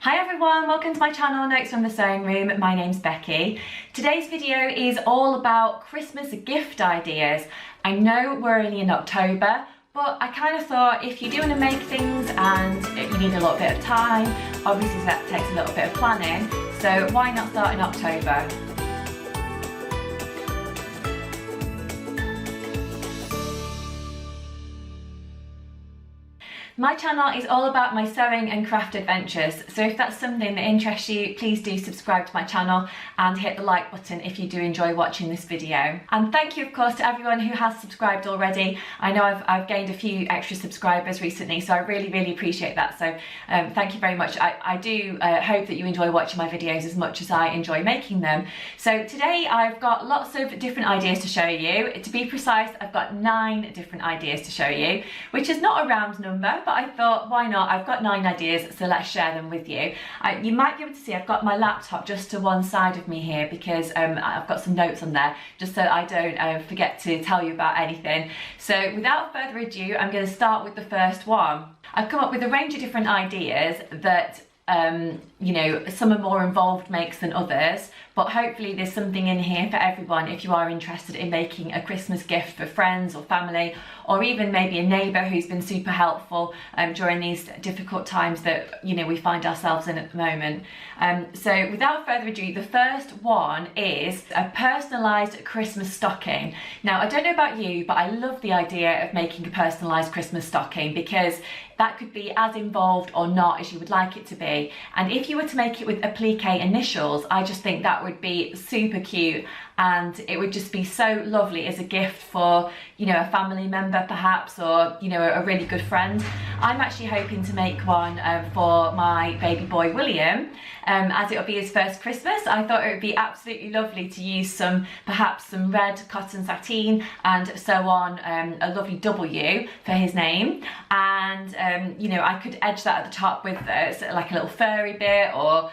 Hi everyone, welcome to my channel, Notes from the Sewing Room. My name's Becky. Today's video is all about Christmas gift ideas. I know we're only in October, but I kind of thought if you do want to make things and you need a little bit of time, obviously that takes a little bit of planning, so why not start in October? My channel is all about my sewing and craft adventures, so if that's something that interests you, please do subscribe to my channel and hit the like button if you do enjoy watching this video. And thank you of course to everyone who has subscribed already. I know I've gained a few extra subscribers recently, so I really appreciate that, so thank you very much. I do hope that you enjoy watching my videos as much as I enjoy making them. So today I've got lots of different ideas to show you. To be precise, I've got 9 different ideas to show you, which is not a round number, but I thought, why not? I've got 9 ideas, so let's share them with you. You might be able to see I've got my laptop just to one side of me here because I've got some notes on there, just so I don't forget to tell you about anything. So without further ado, I'm going to start with the first one. I've come up with a range of different ideas that you know, some are more involved makes than others, but hopefully there's something in here for everyone if you are interested in making a Christmas gift for friends or family, or even maybe a neighbour who's been super helpful during these difficult times that, you know, we find ourselves in at the moment. So without further ado, the first one is a personalised Christmas stocking. Now, I don't know about you, but I love the idea of making a personalised Christmas stocking because that could be as involved or not as you would like it to be. And if you were to make it with applique initials, I just think that would be super cute, and it would just be so lovely as a gift for, you know, a family member perhaps, or, you know, a really good friend. I'm actually hoping to make one for my baby boy William, as it'll be his first Christmas. I thought it would be absolutely lovely to use perhaps some red cotton sateen and sew on a lovely W for his name, and you know, I could edge that at the top with like a little furry bit or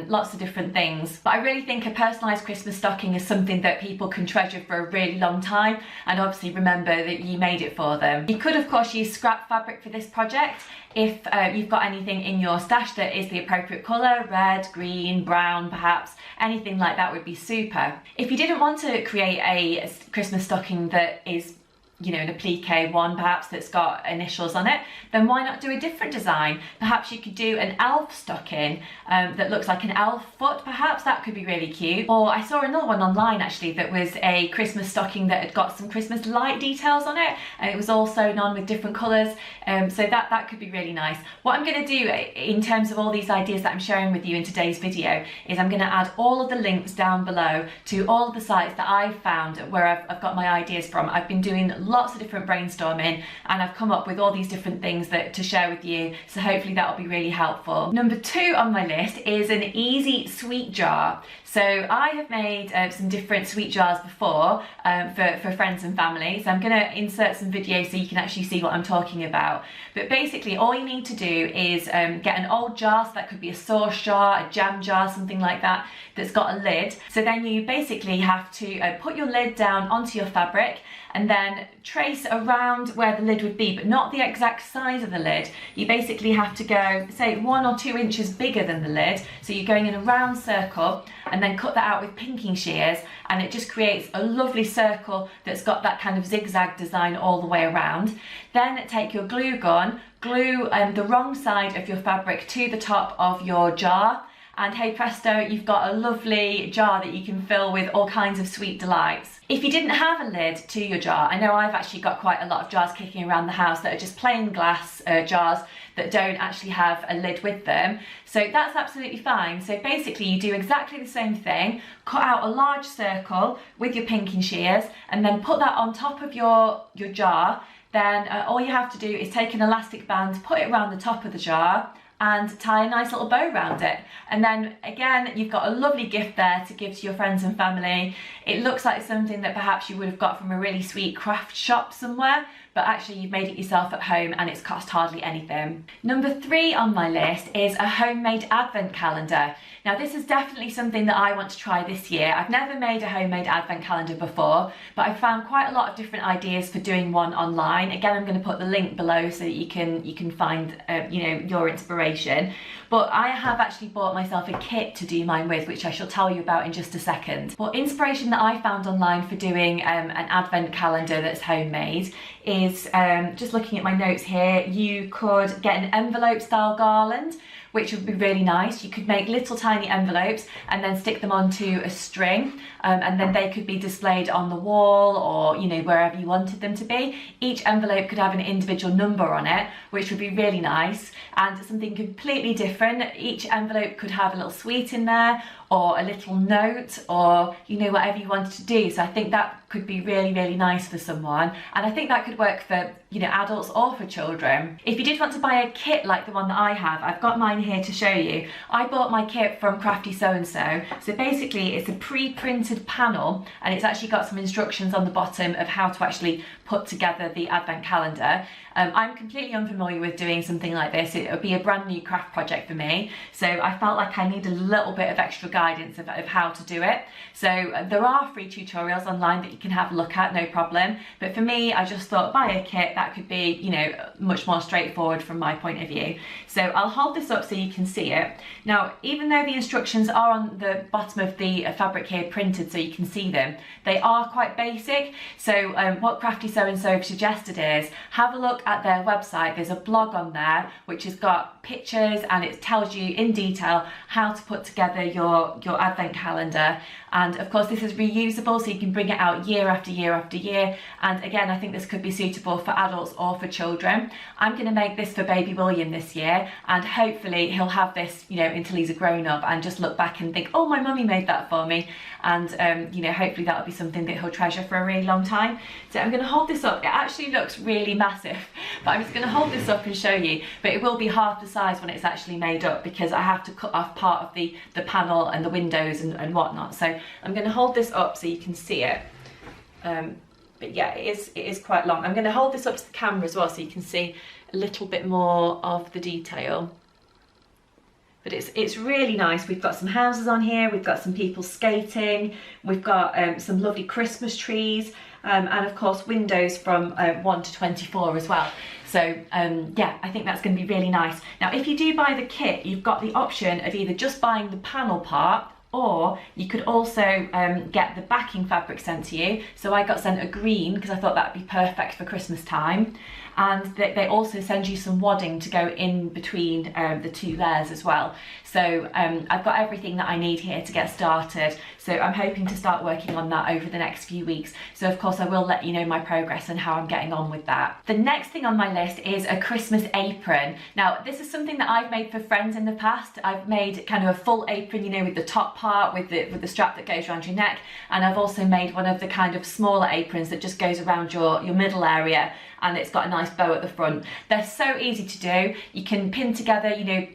lots of different things. But I really think a personalised Christmas stocking is something that people can treasure for a really long time, and obviously remember that you made it for them. You could of course use scrap fabric for this project if you've got anything in your stash that is the appropriate colour, red, green, brown perhaps, anything like that would be super. If you didn't want to create a Christmas stocking that is, you know, an applique one perhaps that's got initials on it, then why not do a different design? Perhaps you could do an elf stocking that looks like an elf foot perhaps. That could be really cute. Or I saw another one online actually that was a Christmas stocking that had got some Christmas light details on it, and it was all sewn on with different colours, so that could be really nice. What I'm going to do in terms of all these ideas that I'm sharing with you in today's video is I'm going to add all of the links down below to all of the sites that I've found where I've got my ideas from. I've been doing lots of different brainstorming and I've come up with all these different things to share with you, so hopefully that will be really helpful. Number 2 on my list is an easy sweet jar. So I have made some different sweet jars before for friends and family, so I'm going to insert some videos so you can actually see what I'm talking about. But basically all you need to do is get an old jar, so that could be a sauce jar, a jam jar, something like that, that's got a lid. So then you basically have to put your lid down onto your fabric and then trace around where the lid would be, but not the exact size of the lid. You basically have to go, say, 1 or 2 inches bigger than the lid, so you're going in a round circle, and then cut that out with pinking shears, and it just creates a lovely circle that's got that kind of zigzag design all the way around. Then take your glue gun, glue the wrong side of your fabric to the top of your jar, and hey presto, you've got a lovely jar that you can fill with all kinds of sweet delights. If you didn't have a lid to your jar, I know I've actually got quite a lot of jars kicking around the house that are just plain glass jars that don't actually have a lid with them, so that's absolutely fine. So basically you do exactly the same thing, cut out a large circle with your pinking shears and then put that on top of your jar. Then all you have to do is take an elastic band, put it around the top of the jar and tie a nice little bow around it, and then again you've got a lovely gift there to give to your friends and family. It looks like something that perhaps you would have got from a really sweet craft shop somewhere, but actually you've made it yourself at home and it's cost hardly anything. Number 3 on my list is a homemade advent calendar. Now this is definitely something that I want to try this year. I've never made a homemade advent calendar before, but I've found quite a lot of different ideas for doing one online. Again, I'm going to put the link below so that you can find you know, your inspiration. But I have actually bought myself a kit to do mine with, which I shall tell you about in just a second. But inspiration that I found online for doing an advent calendar that's homemade is, just looking at my notes here, you could get an envelope style garland, which would be really nice. You could make little tiny envelopes and then stick them onto a string, and then they could be displayed on the wall or, you know, wherever you wanted them to be. Each envelope could have an individual number on it, which would be really nice, and something completely different. Each envelope could have a little sweet in there, or a little note, or, you know, whatever you wanted to do. So I think that could be really, really nice for someone. And I think that could work for, you know, adults or for children. If you did want to buy a kit like the one that I have, I've got mine here to show you. I bought my kit from Crafty So. So basically it's a pre-printed panel, and it's actually got some instructions on the bottom of how to actually put together the advent calendar. I'm completely unfamiliar with doing something like this. It would be a brand new craft project for me. So I felt like I need a little bit of extra guidance of how to do it. So there are free tutorials online that you can have a look at, no problem. But for me, I just thought buy a kit, that could be, you know, much more straightforward from my point of view. So I'll hold this up so you can see it. Now, even though the instructions are on the bottom of the fabric here printed so you can see them, they are quite basic. So what Crafty So have suggested is have a look at their website. There's a blog on there which has got pictures and it tells you in detail how to put together your advent calendar. And of course this is reusable, so you can bring it out year after year after year. And again, I think this could be suitable for adults or for children. I'm going to make this for baby William this year, and hopefully he'll have this, you know, until he's a grown up and just look back and think, oh, my mummy made that for me. And you know, hopefully that'll be something that he'll treasure for a really long time. So I'm going to hold this up. It actually looks really massive, but I'm just going to hold this up and show you. But it will be half the size when it's actually made up, because I have to cut off part of the panel and the windows and whatnot. So I'm going to hold this up so you can see it. But yeah, it is quite long. I'm going to hold this up to the camera as well so you can see a little bit more of the detail. But it's really nice. We've got some houses on here, we've got some people skating, we've got some lovely Christmas trees, and of course windows from 1 to 24 as well. So yeah, I think that's going to be really nice. Now if you do buy the kit, you've got the option of either just buying the panel part, or you could also get the backing fabric sent to you. So I got sent a green because I thought that would be perfect for Christmas time. And they also send you some wadding to go in between the two layers as well. So I've got everything that I need here to get started. So I'm hoping to start working on that over the next few weeks. So of course I will let you know my progress and how I'm getting on with that. The next thing on my list is a Christmas apron. Now this is something that I've made for friends in the past. I've made kind of a full apron, you know, with the top part, with the strap that goes around your neck. And I've also made one of the kind of smaller aprons that just goes around your middle area, and it's got a nice bow at the front. They're so easy to do. You can pin together, you know,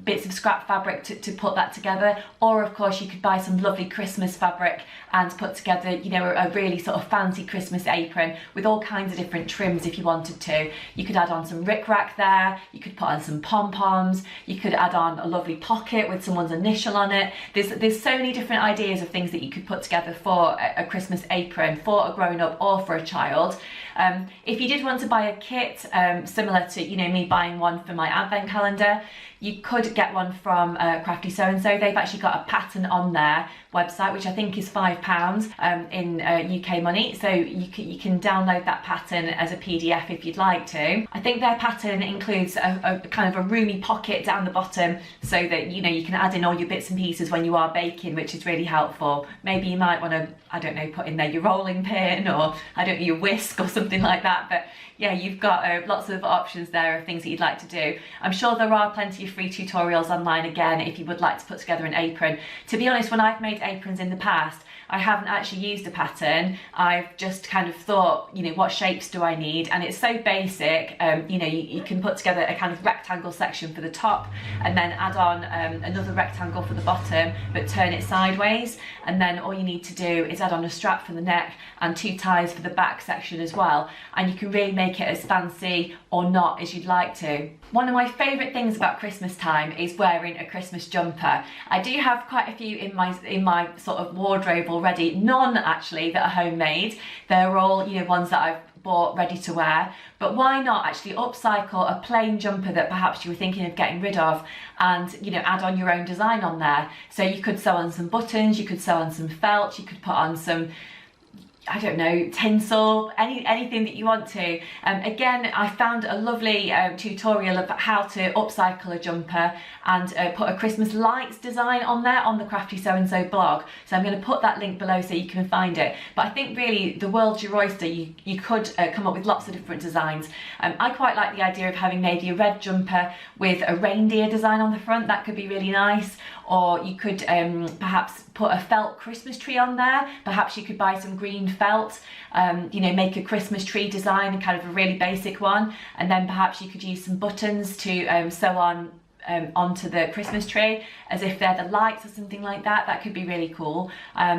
bits of scrap fabric to put that together, or of course you could buy some lovely Christmas fabric and put together, you know, a really sort of fancy Christmas apron with all kinds of different trims if you wanted to. You could add on some rickrack there, you could put on some pom-poms, you could add on a lovely pocket with someone's initial on it. There's so many different ideas of things that you could put together for a Christmas apron for a grown-up or for a child. If you did want to buy a kit similar to, you know, me buying one for my advent calendar, you could get one from Crafty So. They've actually got a pattern on their website, which I think is £5 in UK money. So you can download that pattern as a PDF if you'd like to. I think their pattern includes a kind of a roomy pocket down the bottom, so that, you know, you can add in all your bits and pieces when you are baking, which is really helpful. Maybe you might want to, I don't know, put in there your rolling pin, or I don't know, your whisk or something like that. But yeah, you've got lots of options there of things that you'd like to do. I'm sure there are plenty of free tutorials online again if you would like to put together an apron. To be honest, when I've made aprons in the past, I haven't actually used a pattern. I've just kind of thought, you know, what shapes do I need? And it's so basic. You know, you can put together a kind of rectangle section for the top, and then add on another rectangle for the bottom, but turn it sideways. And then all you need to do is add on a strap for the neck and 2 ties for the back section as well. well, and you can really make it as fancy or not as you'd like to. One of my favourite things about Christmas time is wearing a Christmas jumper. I do have quite a few in my sort of wardrobe already, none actually that are homemade. They're all, you know, ones that I've bought ready to wear, but why not actually upcycle a plain jumper that perhaps you were thinking of getting rid of, and, you know, add on your own design on there. So you could sew on some buttons, you could sew on some felt, you could put on some, I don't know, tinsel, anything that you want to. Again, I found a lovely tutorial of how to upcycle a jumper and put a Christmas lights design on there on the Crafty So and So blog. So I'm going to put that link below so you can find it. But I think really the world's your oyster. You could come up with lots of different designs. I quite like the idea of having maybe a red jumper with a reindeer design on the front. That could be really nice. Or you could perhaps put a felt Christmas tree on there. Perhaps you could buy some green felt, you know, make a Christmas tree design, kind of a really basic one, and then perhaps you could use some buttons to sew on onto the Christmas tree as if they're the lights or something like that. That could be really cool.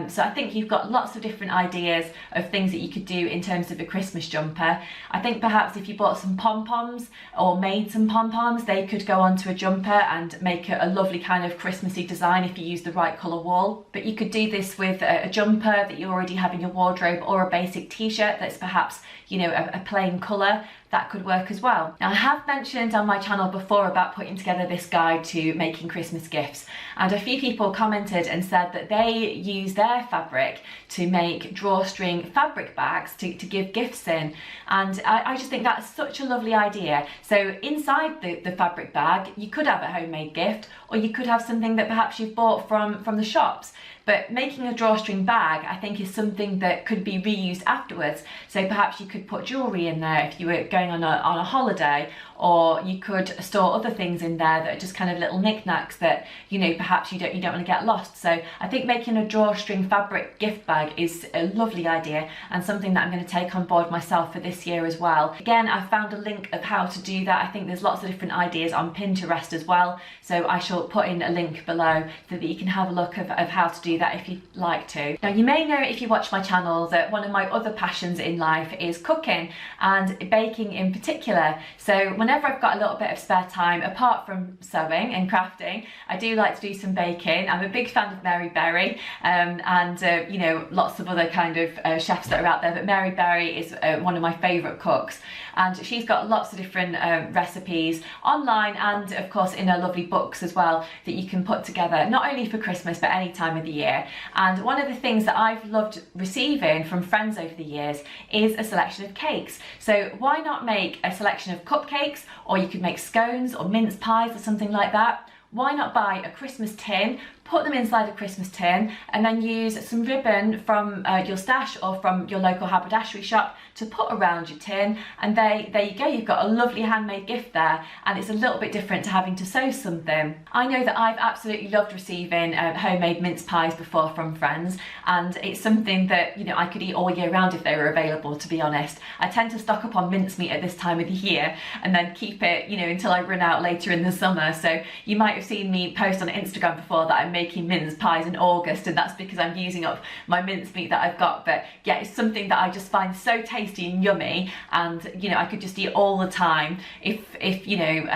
So I think you've got lots of different ideas of things that you could do in terms of a Christmas jumper. I think perhaps if you bought some pom-poms or made some pom-poms, they could go onto a jumper and make a lovely kind of Christmassy design if you use the right colour wool. But you could do this with a jumper that you already have in your wardrobe, or a basic t-shirt that's perhaps, you know, a plain colour. That could work as well. Now, I have mentioned on my channel before about putting together this guide to making Christmas gifts, and a few people commented and said that they use their fabric to make drawstring fabric bags to give gifts in, and I just think that's such a lovely idea. So inside the fabric bag you could have a homemade gift, or you could have something that perhaps you've bought from the shops. But making a drawstring bag, I think, is something that could be reused afterwards. So perhaps you could put jewellery in there if you were going on a holiday, or you could store other things in there that are just kind of little knickknacks that, you know, perhaps you don't want to get lost. So I think making a drawstring fabric gift bag is a lovely idea, and something that I'm going to take on board myself for this year as well. Again, I've found a link of how to do that. I think there's lots of different ideas on Pinterest as well, so I shall put in a link below so that you can have a look of how to do that if you'd like to. Now, you may know, if you watch my channel, that one of my other passions in life is cooking, and baking in particular. So whenever I've got a little bit of spare time, apart from sewing and crafting, I do like to do some baking. I'm a big fan of Mary Berry, and you know, lots of other kind of chefs that are out there, but Mary Berry is one of my favourite cooks, and she's got lots of different recipes online, and of course in her lovely books as well, that you can put together not only for Christmas but any time of the year. And one of the things that I've loved receiving from friends over the years is a selection of cakes. So why not make a selection of cupcakes, or you could make scones or mince pies or something like that. Why not buy a Christmas tin, put them inside a Christmas tin, and then use some ribbon from your stash or from your local haberdashery shop to put around your tin, and there you go, you've got a lovely handmade gift there, and it's a little bit different to having to sew something. I know that I've absolutely loved receiving homemade mince pies before from friends, and it's something that, you know, I could eat all year round if they were available, to be honest. I tend to stock up on mincemeat at this time of the year and then keep it, you know, until I run out later in the summer. So you might have seen me post on Instagram before that I'm making mince pies in August, and that's because I'm using up my mincemeat that I've got. But yeah, it's something that I just find so tasty and yummy, and, you know, I could just eat all the time if you know,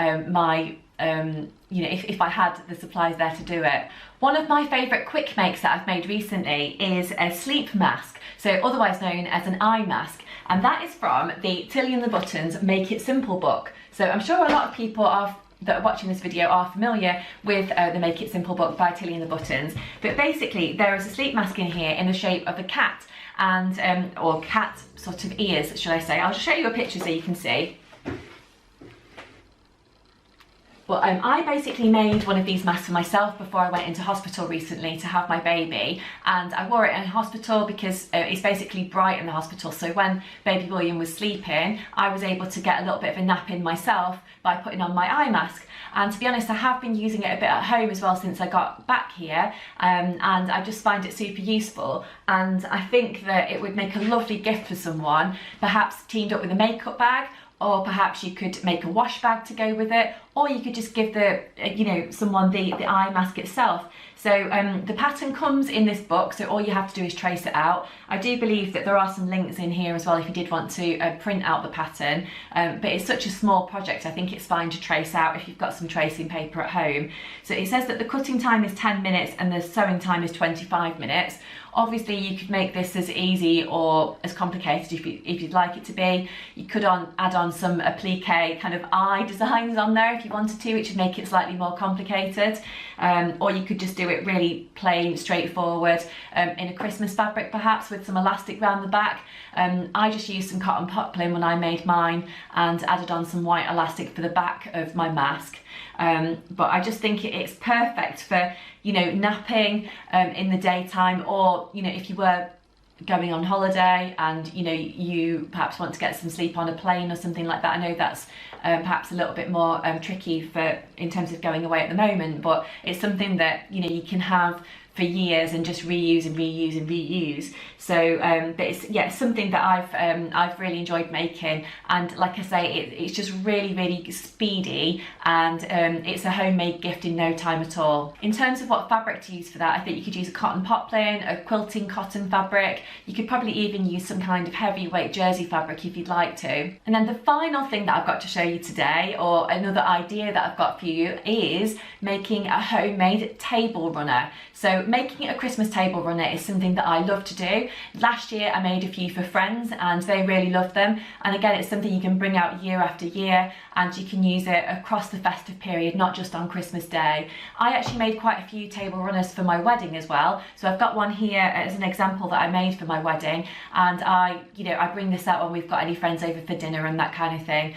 if I had the supplies there to do it. One of my favourite quick makes that I've made recently is a sleep mask, so otherwise known as an eye mask, and that is from the Tilly and the Buttons Make It Simple book. So I'm sure a lot of people that are watching this video are familiar with the Make It Simple book by Tilly and the Buttons, but basically there is a sleep mask in here in the shape of a cat, and or cat sort of ears, should I say. I'll just show you a picture so you can see. Well, I basically made one of these masks for myself before I went into hospital recently to have my baby, and I wore it in hospital because it's basically bright in the hospital, so when baby William was sleeping I was able to get a little bit of a nap in myself by putting on my eye mask. And to be honest, I have been using it a bit at home as well since I got back here, and I just find it super useful, and I think that it would make a lovely gift for someone, perhaps teamed up with a makeup bag, or perhaps you could make a wash bag to go with it, or you could just give someone the eye mask itself. So the pattern comes in this book, so all you have to do is trace it out. I do believe that there are some links in here as well if you did want to print out the pattern, but it's such a small project, I think it's fine to trace out if you've got some tracing paper at home. So it says that the cutting time is 10 minutes and the sewing time is 25 minutes. Obviously you could make this as easy or as complicated if you'd like it to be. You could add on some applique kind of eye designs on there if you wanted to, which would make it slightly more complicated. Or you could just do it really plain, straightforward, in a Christmas fabric perhaps with some elastic around the back. I just used some cotton poplin when I made mine and added on some white elastic for the back of my mask. But I just think it's perfect for, napping in the daytime, or, if you were going on holiday and, you perhaps want to get some sleep on a plane or something like that. I know that's perhaps a little bit more tricky in terms of going away at the moment, but it's something that, you can have for years and just reuse and reuse and reuse. So but it's something that I've really enjoyed making, and like I say, it's just really speedy, and it's a homemade gift in no time at all. In terms of what fabric to use for that, I think you could use a cotton poplin, a quilting cotton fabric. You could probably even use some kind of heavyweight jersey fabric if you'd like to. And then the final thing that I've got to show you today, or another idea that I've got for you, is making a homemade table runner. So making a Christmas table runner is something that I love to do. Last year I made a few for friends and they really loved them. And again, it's something you can bring out year after year, and you can use it across the festive period, not just on Christmas Day. I actually made quite a few table runners for my wedding as well. So I've got one here as an example that I made for my wedding, and I bring this out when we've got any friends over for dinner and that kind of thing.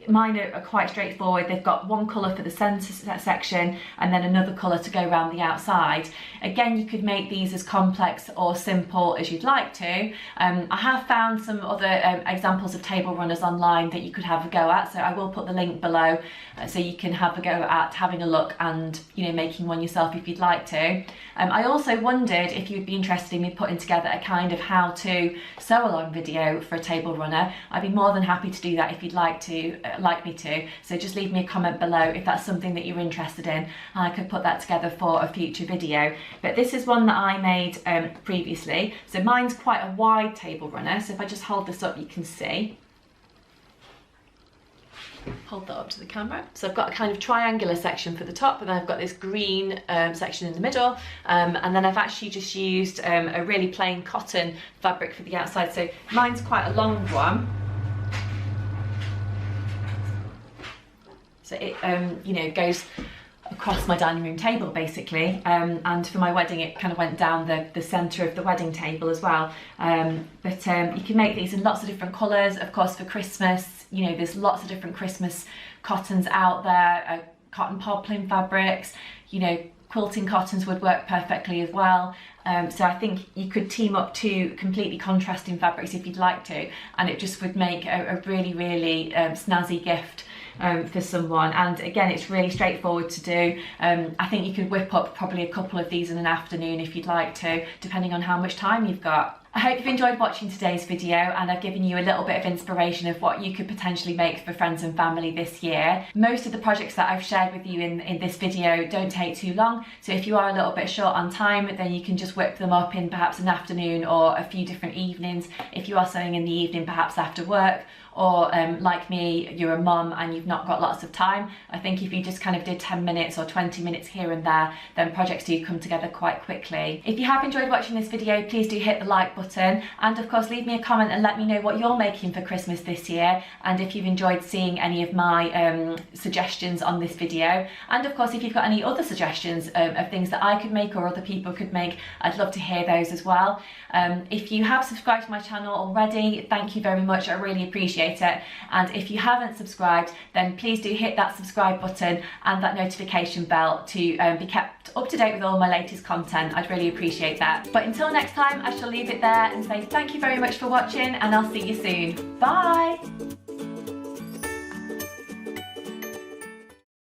Mine are quite straightforward. They've got one colour for the centre section and then another colour to go around the outside. Again, you could make these as complex or simple as you'd like to. I have found some other examples of table runners online that you could have a go at, so I will put the link below so you can have a go at having a look and making one yourself if you'd like to. I also wondered if you'd be interested in me putting together a kind of how to sew along video for a table runner. I'd be more than happy to do that if you'd like me to. So just leave me a comment below if that's something that you're interested in, and I could put that together for a future video. But this is one that I made previously. So mine's quite a wide table runner, so if I just hold this up you can see. Hold that up to the camera. So I've got a kind of triangular section for the top, and then I've got this green section in the middle, and then I've actually just used a really plain cotton fabric for the outside. So mine's quite a long one. So it goes across my dining room table basically, and for my wedding it kind of went down the centre of the wedding table as well. But you can make these in lots of different colours. Of course, for Christmas, there's lots of different Christmas cottons out there, cotton poplin fabrics, quilting cottons would work perfectly as well. So I think you could team up two completely contrasting fabrics if you'd like to, and it just would make a really snazzy gift for someone. And again, it's really straightforward to do. I think you could whip up probably a couple of these in an afternoon if you'd like to, depending on how much time you've got. I hope you've enjoyed watching today's video, and I've given you a little bit of inspiration of what you could potentially make for friends and family this year. Most of the projects that I've shared with you in this video don't take too long, so if you are a little bit short on time, then you can just whip them up in perhaps an afternoon or a few different evenings. If you are sewing in the evening, perhaps after work, or like me, you're a mum and you've not got lots of time, I think if you just kind of did 10 minutes or 20 minutes here and there, then projects do come together quite quickly. If you have enjoyed watching this video, please do hit the like button, and of course leave me a comment and let me know what you're making for Christmas this year, and if you've enjoyed seeing any of my suggestions on this video. And of course, if you've got any other suggestions of things that I could make or other people could make, I'd love to hear those as well. If you have subscribed to my channel already, thank you very much, I really appreciate it. And if you haven't subscribed, then please do hit that subscribe button and that notification bell to be kept up to date with all my latest content. I'd really appreciate that. But until next time, I shall leave it there and say thank you very much for watching, and I'll see you soon. Bye!